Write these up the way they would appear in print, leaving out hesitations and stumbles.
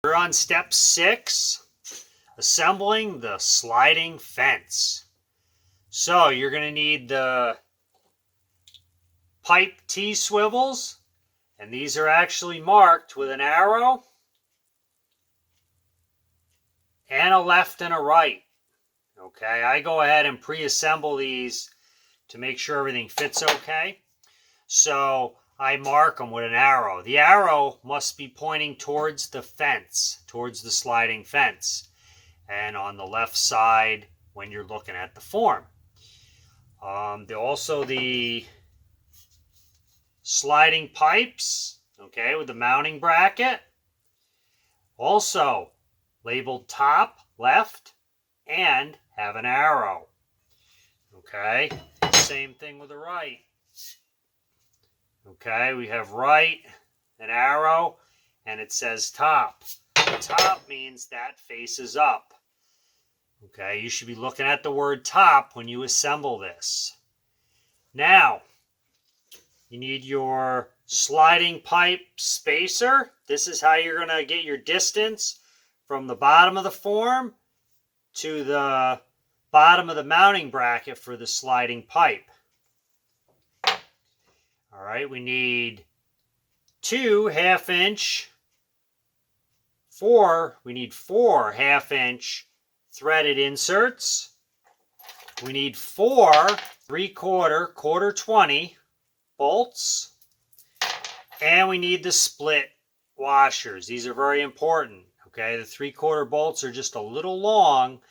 We're on step 6, assembling the sliding fence. So you're going to need the pipe T-swivels, and these are actually marked with an arrow and a left and a right. Okay, I go ahead and pre-assemble these to make sure everything fits okay. So I mark them with an arrow. The arrow must be pointing towards the fence, towards the sliding fence, and on the left side when you're looking at the form. Also the sliding pipes, okay, with the mounting bracket, also labeled top, left, and have an arrow. Okay, same thing with the right. Okay, we have right, an arrow, and it says top. The top means that faces up. Okay, you should be looking at the word top when you assemble this. Now, you need your sliding pipe spacer. This is how you're going to get your distance from the bottom of the form to the bottom of the mounting bracket for the sliding pipe. All right, we need 2 1/2-inch, we need 4 1/2-inch threaded inserts. We need 4 3/4, 1/4-20 bolts. And we need the split washers. These are very important. Okay, the 3/4 bolts are just a little long,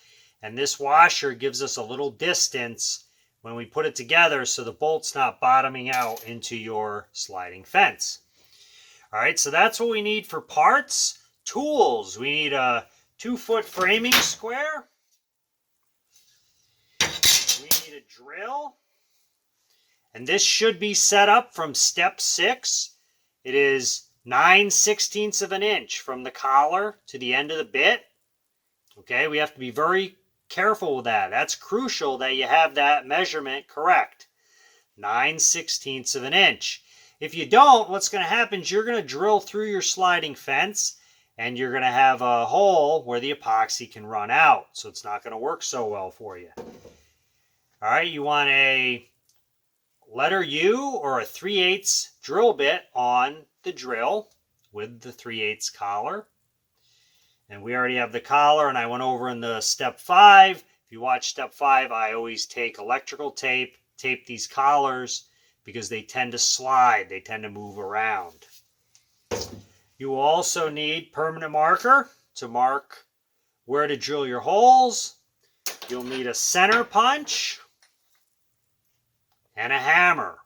and this washer gives us a little distance when we put it together so the bolt's not bottoming out into your sliding fence. All right, so that's what we need for parts. Tools, we need a 2-foot framing square. We need a drill. And this should be set up from step 6. It is 9/16 of an inch from the collar to the end of the bit. Okay, we have to be very careful with that. That's crucial that you have that measurement correct. 9/16 of an inch. If you don't, what's going to happen is you're going to drill through your sliding fence and you're going to have a hole where the epoxy can run out. So it's not going to work so well for you. All right, you want a letter U or a 3/8 drill bit on the drill with the 3/8 collar. And we already have the collar, and I went over in the step 5. If you watch step 5, I always take electrical tape, tape these collars because they tend to slide, they tend to move around. You will also need permanent marker to mark where to drill your holes. You'll need a center punch and a hammer.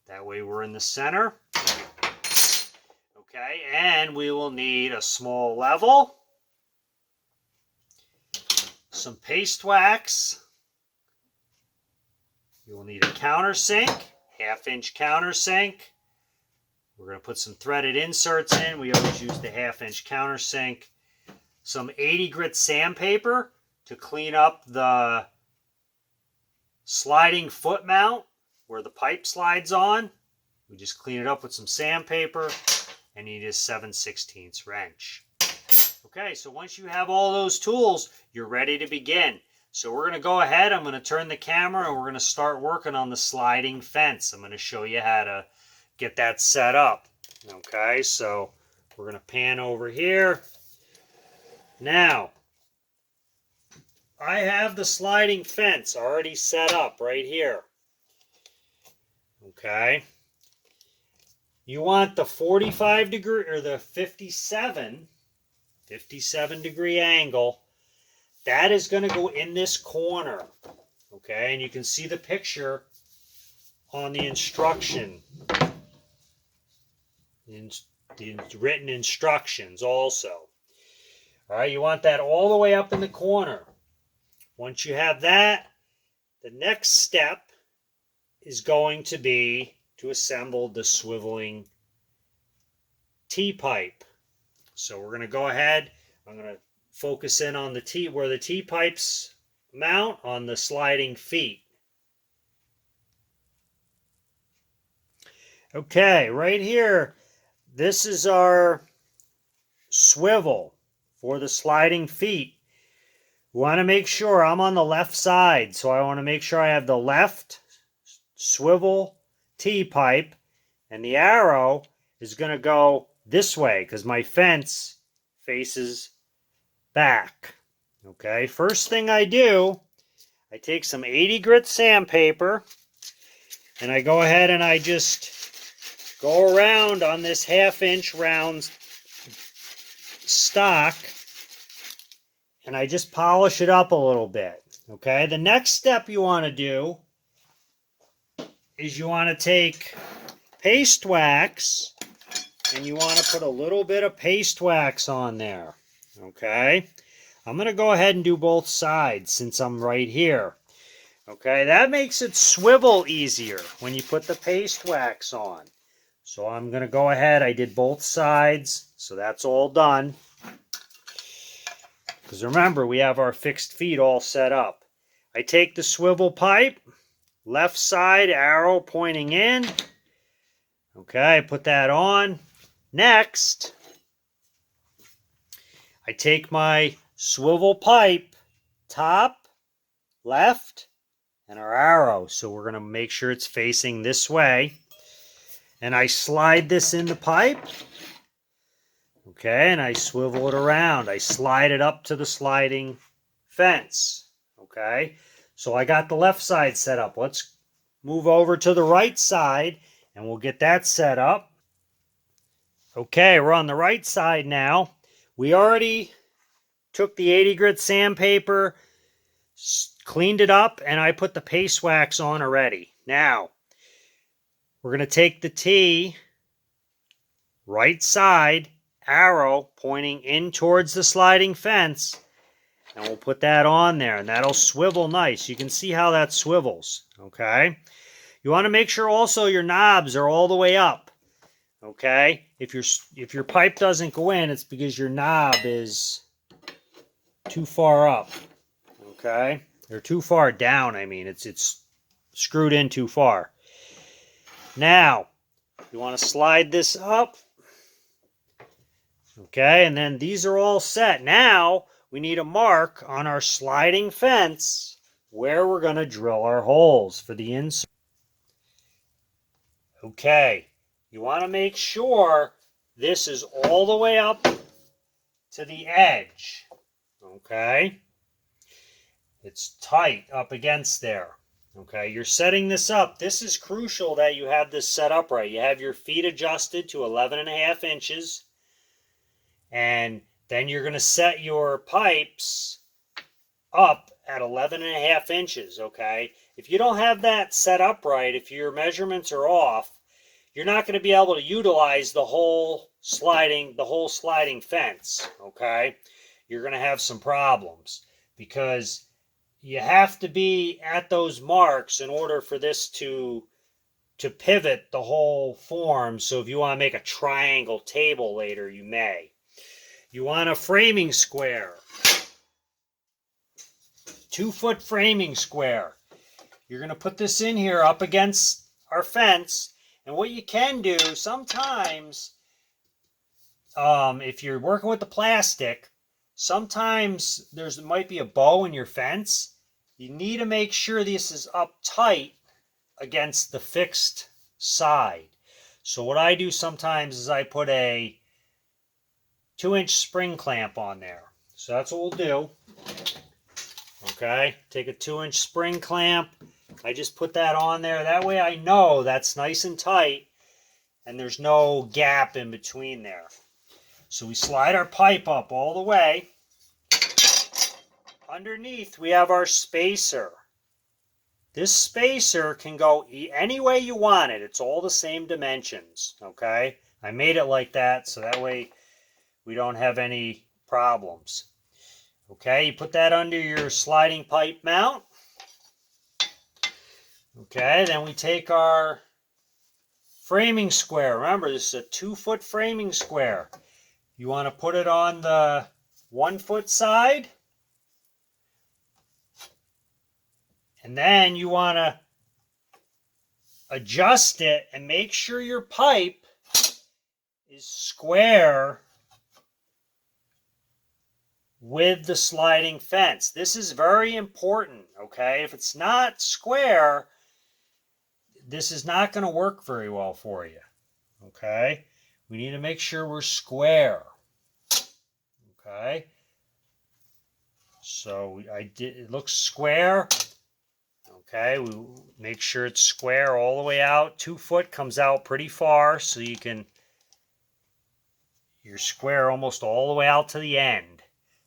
That way we're in the center. Okay, and we will need a small level, some paste wax. You will need a countersink, 1/2-inch countersink. We're going to put some threaded inserts in. We always use the 1/2-inch countersink. Some 80 grit sandpaper to clean up the sliding foot mount where the pipe slides on. We just clean it up with some sandpaper. And you need a 7/16 wrench. Okay, so once you have all those tools, you're ready to begin. So we're going to go ahead. I'm going to turn the camera and we're going to start working on the sliding fence. I'm going to show you how to get that set up. Okay, so we're going to pan over here. Now, I have the sliding fence already set up right here. Okay. You want the 45 degree or the 57 degree angle. That is going to go in this corner. Okay, and you can see the picture on the instruction. The written instructions also. All right, you want that all the way up in the corner. Once you have that, the next step is going to be to assemble the swiveling T-pipe. So we're going to go ahead. I'm going to focus in on the T, where the T-pipes mount on the sliding feet. Okay, right here, this is our swivel for the sliding feet. We want to make sure I'm on the left side, so I want to make sure I have the left swivel T-pipe, and the arrow is going to go this way because my fence faces back. Okay, first thing I do, I take some 80 grit sandpaper and I go ahead and I just go around on this 1/2 inch round stock and I just polish it up a little bit. Okay, the next step you want to do is you want to take paste wax and you want to put a little bit of paste wax on there. Okay, I'm going to go ahead and do both sides since I'm right here. Okay, that makes it swivel easier when you put the paste wax on. So I'm going to go ahead, I did both sides, so that's all done. Because remember, we have our fixed feet all set up. I take the swivel pipe, left side arrow pointing in. Okay, I put that on. Next, I take my swivel pipe, top, left, and our arrow. So we're going to make sure it's facing this way. And I slide this in the pipe. Okay, and I swivel it around. I slide it up to the sliding fence. Okay, so I got the left side set up. Let's move over to the right side and we'll get that set up. Okay, we're on the right side now. We already took the 80 grit sandpaper, cleaned it up, and I put the paste wax on already. Now, we're going to take the T, right side, arrow pointing in towards the sliding fence, and we'll put that on there, and that'll swivel nice. You can see how that swivels, okay? You want to make sure also your knobs are all the way up, okay? If your pipe doesn't go in, it's because your knob is too far up, okay? Or too far down, I mean. It's screwed in too far. Now, you want to slide this up. Okay, and then these are all set. Now, we need a mark on our sliding fence where we're going to drill our holes for the insert. Okay, you want to make sure this is all the way up to the edge. Okay, it's tight up against there. Okay, you're setting this up. This is crucial that you have this set up right. You have your feet adjusted to 11.5 inches. And then you're going to set your pipes up at 11.5 inches, okay? If you don't have that set up right, if your measurements are off, you're not going to be able to utilize the whole sliding fence, okay? You're going to have some problems because you have to be at those marks in order for this to pivot the whole form. So if you want to make a triangle table later, you may. You want a framing square, 2-foot framing square. You're going to put this in here up against our fence. And what you can do sometimes, if you're working with the plastic, sometimes there might be a bow in your fence. You need to make sure this is up tight against the fixed side. So what I do sometimes is I put a 2-inch spring clamp on there. So that's what we'll do. Okay, take a 2-inch spring clamp. I just put that on there. That way I know that's nice and tight and there's no gap in between there. So we slide our pipe up all the way. Underneath we have our spacer. This spacer can go any way you want it. It's all the same dimensions. Okay, I made it like that so that way we don't have any problems. Okay, you put that under your sliding pipe mount. Okay, then we take our framing square. Remember, this is a 2-foot framing square. You want to put it on the 1-foot side. And then you want to adjust it and make sure your pipe is square with the sliding fence. This is very important, okay? If it's not square, this is not going to work very well for you, okay? We need to make sure we're square, okay? So it looks square, okay? We make sure it's square all the way out. 2 foot comes out pretty far, so you're square almost all the way out to the end.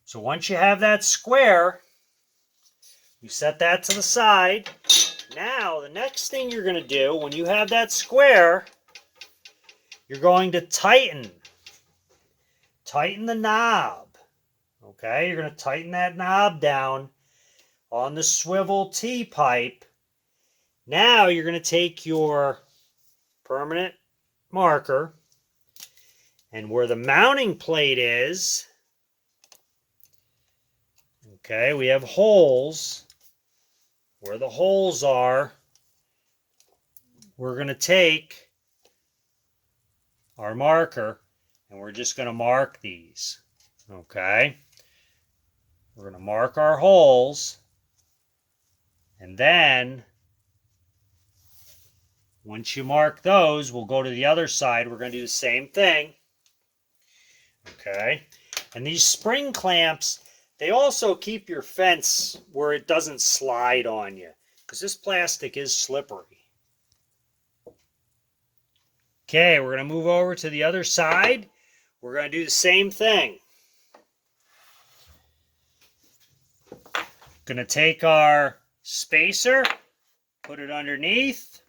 So once you have that square, you set that to the side. Now, the next thing you're going to do when you have that square, you're going to tighten the knob. Okay, you're going to tighten that knob down on the swivel T-pipe. Now you're going to take your permanent marker, and where the mounting plate is, okay, we have holes. Where the holes are, we're going to take our marker and we're just going to mark these. Okay? We're going to mark our holes, and then once you mark those, we'll go to the other side. We're going to do the same thing. Okay? And these spring clamps, they also keep your fence where it doesn't slide on you, because this plastic is slippery. Okay, we're going to move over to the other side. We're going to do the same thing. Going to take our spacer, put it underneath.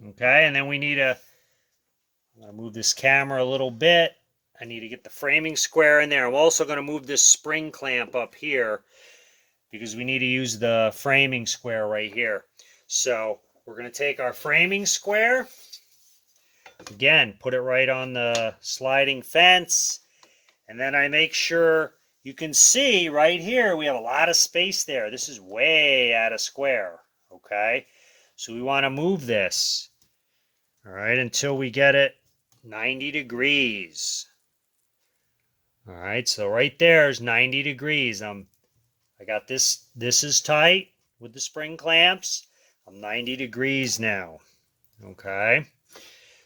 Okay, and then I'm going to move this camera a little bit. I need to get the framing square in there. I'm also going to move this spring clamp up here because we need to use the framing square right here. So we're going to take our framing square, again, put it right on the sliding fence, and then I make sure you can see right here we have a lot of space there. This is way out of square, okay? So we want to move this, all right, until we get it 90 degrees. All right, so right there is 90 degrees. I got this is tight with the spring clamps. I'm 90 degrees now, okay?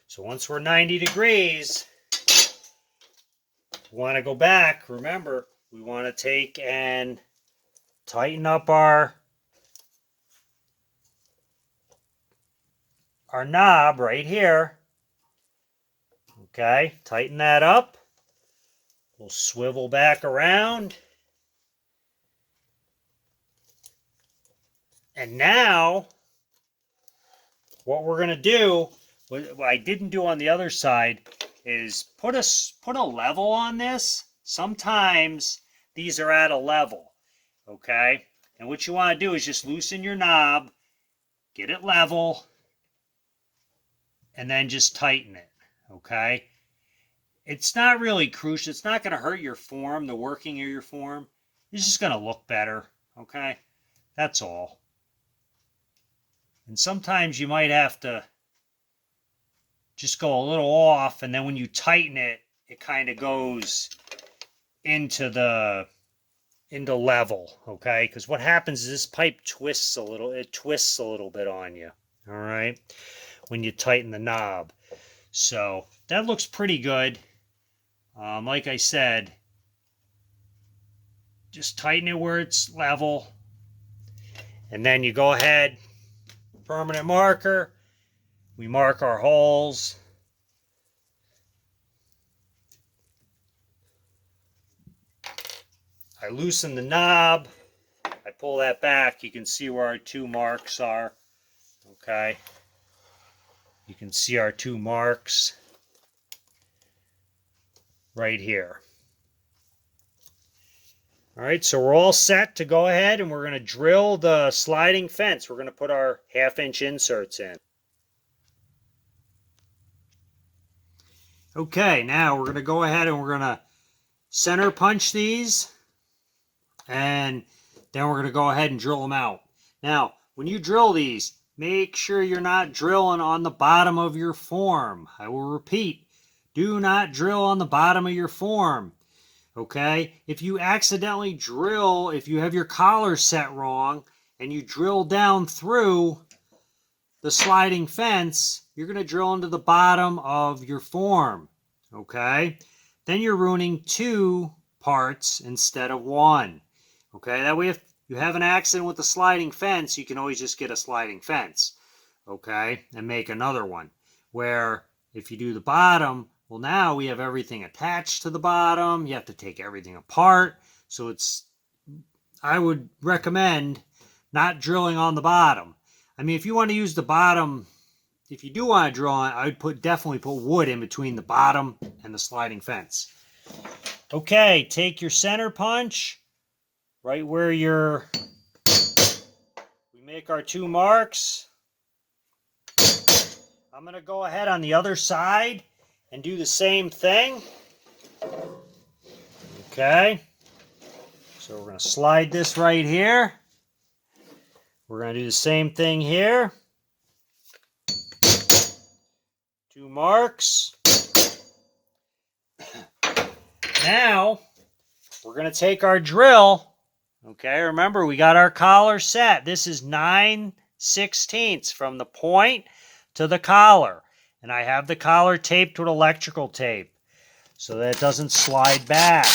So once we're 90 degrees, we want to go back. Remember, we want to take and tighten up our knob right here, okay? Tighten that up. We'll swivel back around. And now, what we're going to do, what I didn't do on the other side, is put a level on this. Sometimes these are at a level, okay? And what you want to do is just loosen your knob, get it level, and then just tighten it, okay? It's not really crucial. It's not going to hurt your form, the working of your form. It's just going to look better, okay? That's all. And sometimes you might have to just go a little off, and then when you tighten it, it kind of goes into level, okay? Because what happens is this pipe twists a little. It twists a little bit on you, all right, when you tighten the knob. So that looks pretty good. Like I said, just tighten it where it's level, and then you go ahead, permanent marker, we mark our holes. I loosen the knob, I pull that back, you can see where our 2 marks are, okay? You can see our 2 marks right here. All right, so we're all set to go ahead, and we're going to drill the sliding fence. We're going to put our 1/2-inch inserts in. Okay, now we're going to go ahead and we're going to center punch these, and then we're going to go ahead and drill them out. Now, when you drill these, make sure you're not drilling on the bottom of your form. I will repeat, do not drill on the bottom of your form. Okay, if you accidentally drill, if you have your collar set wrong and you drill down through the sliding fence, you're going to drill into the bottom of your form. Okay, then you're ruining 2 parts instead of 1. Okay, that way if you have an accident with the sliding fence, you can always just get a sliding fence. Okay, and make another one. Where if you do the bottom, well, now we have everything attached to the bottom. You have to take everything apart. So I would recommend not drilling on the bottom. I mean, if you want to use the bottom, if you do want to drill on it, I would definitely put wood in between the bottom and the sliding fence. Okay, take your center punch, right where we make our 2 marks. I'm going to go ahead on the other side and do the same thing. Okay. So we're going to slide this right here. We're going to do the same thing here. 2 marks. Now, we're going to take our drill. Okay, remember we got our collar set. This is 9/16 from the point to the collar. And I have the collar taped with electrical tape so that it doesn't slide back.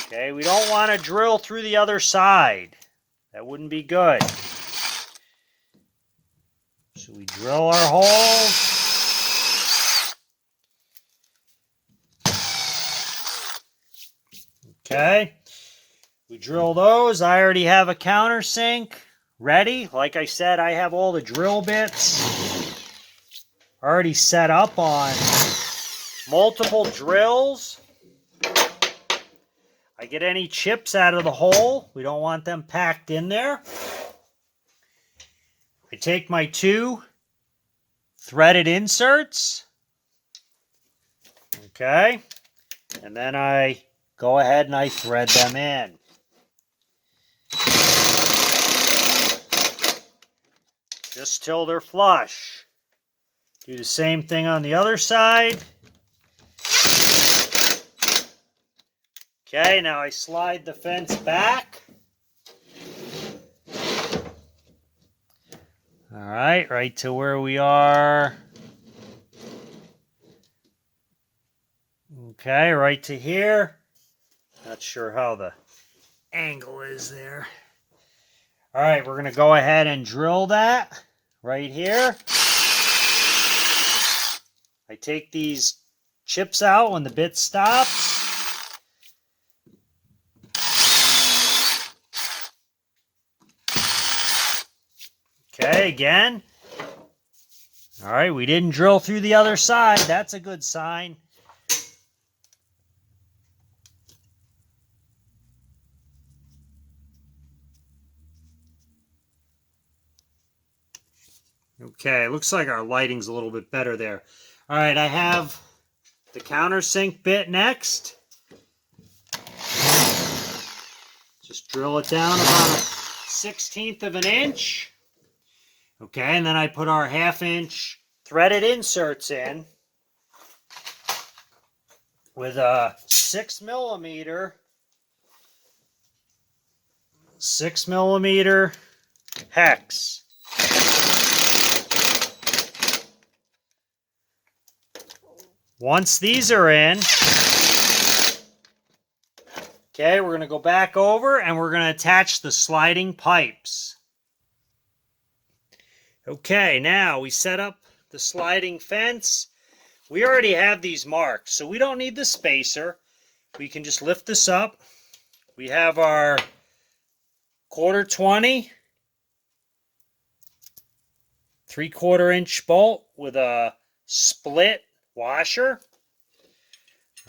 Okay, we don't want to drill through the other side. That wouldn't be good. So we drill our holes. Okay, we drill those. I already have a countersink ready. Like I said, I have all the drill bits already set up on multiple drills. I get any chips out of the hole. We don't want them packed in there. I take my 2 threaded inserts. Okay. And then I go ahead and I thread them in. Just till they're flush. Do the same thing on the other side. Okay, now I slide the fence back. All right to where we are. Okay, right to here. Not sure how the angle is there. All right, we're going to go ahead and drill that right here. I take these chips out when the bit stops. Okay, again. All right, we didn't drill through the other side. That's a good sign. Okay, looks like our lighting's a little bit better there. All right, I have the countersink bit next. Just drill it down about 1/16 of an inch. Okay, and then I put our 1/2 inch threaded inserts in with a 6mm hex. Once these are in, okay, we're going to go back over and we're going to attach the sliding pipes. Okay, now we set up the sliding fence. We already have these marked, so we don't need the spacer. We can just lift this up. We have our 1/4 3/4 inch bolt with a split washer.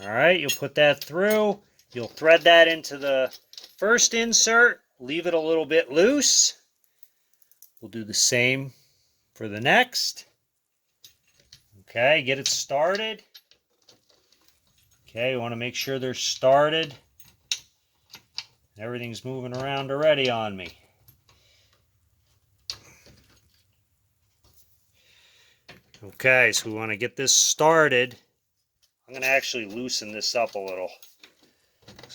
All right, you'll put that through. You'll thread that into the first insert. Leave it a little bit loose. We'll do the same for the next. Okay, get it started. Okay, you want to make sure they're started. Everything's moving around already on me. Okay, so we want to get this started. I'm going to actually loosen this up a little.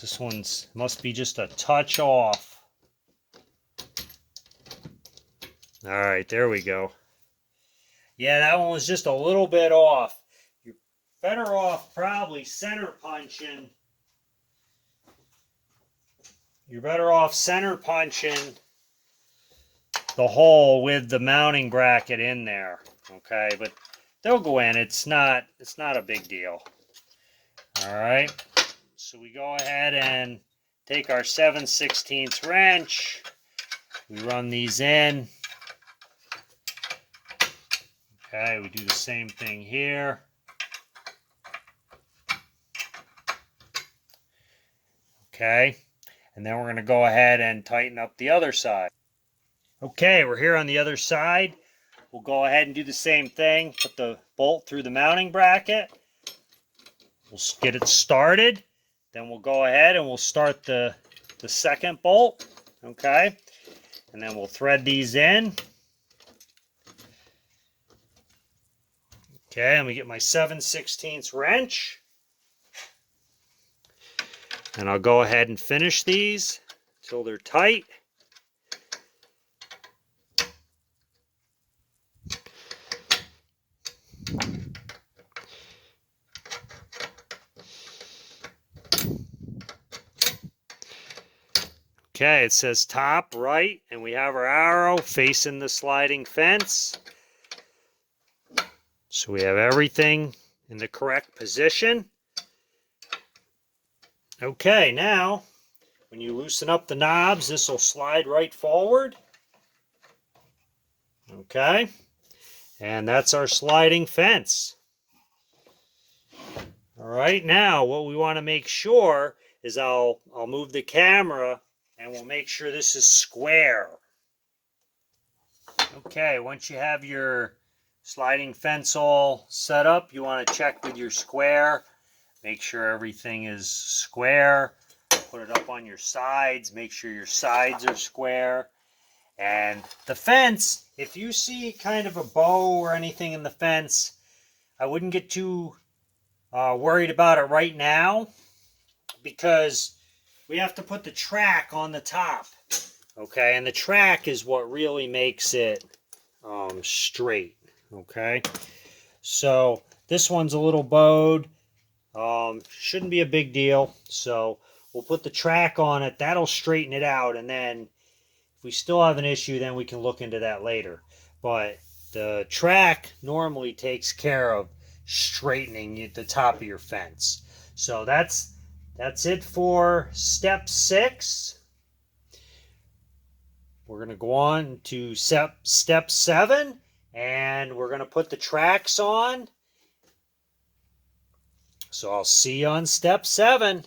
This one's must be just a touch off. All right, there we go. Yeah, that one was just a little bit off. You're better off probably center punching. You're better off center punching the hole with the mounting bracket in there. Okay, but they'll go in. It's not a big deal. All right. So we go ahead and take our 7/16 wrench. We run these in. Okay, we do the same thing here. Okay, and then we're going to go ahead and tighten up the other side. Okay, we're here on the other side. We'll go ahead and do the same thing. Put the bolt through the mounting bracket. We'll get it started. Then we'll go ahead and we'll start the second bolt. Okay, and then we'll thread these in. Okay, let me get my 7/16 wrench. And I'll go ahead and finish these until they're tight. Okay, it says top right, and we have our arrow facing the sliding fence. So we have everything in the correct position. Okay, now, when you loosen up the knobs, this will slide right forward. Okay, and that's our sliding fence. All right, now what we want to make sure is I'll move the camera and we'll make sure this is square. Okay, once you have your sliding fence all set up, you want to check with your square. Make sure everything is square. Put it up on your sides. Make sure your sides are square. And the fence, if you see kind of a bow or anything in the fence, I wouldn't get too worried about it right now, because we have to put the track on the top. Okay, and the track is what really makes it straight. Okay, so this one's a little bowed. Shouldn't be a big deal. So we'll put the track on it. That'll straighten it out. And then if we still have an issue, then we can look into that later. But the track normally takes care of straightening the top of your fence. So that's it for step 6. We're going to go on to step 7, and we're going to put the tracks on. So I'll see you on step 7.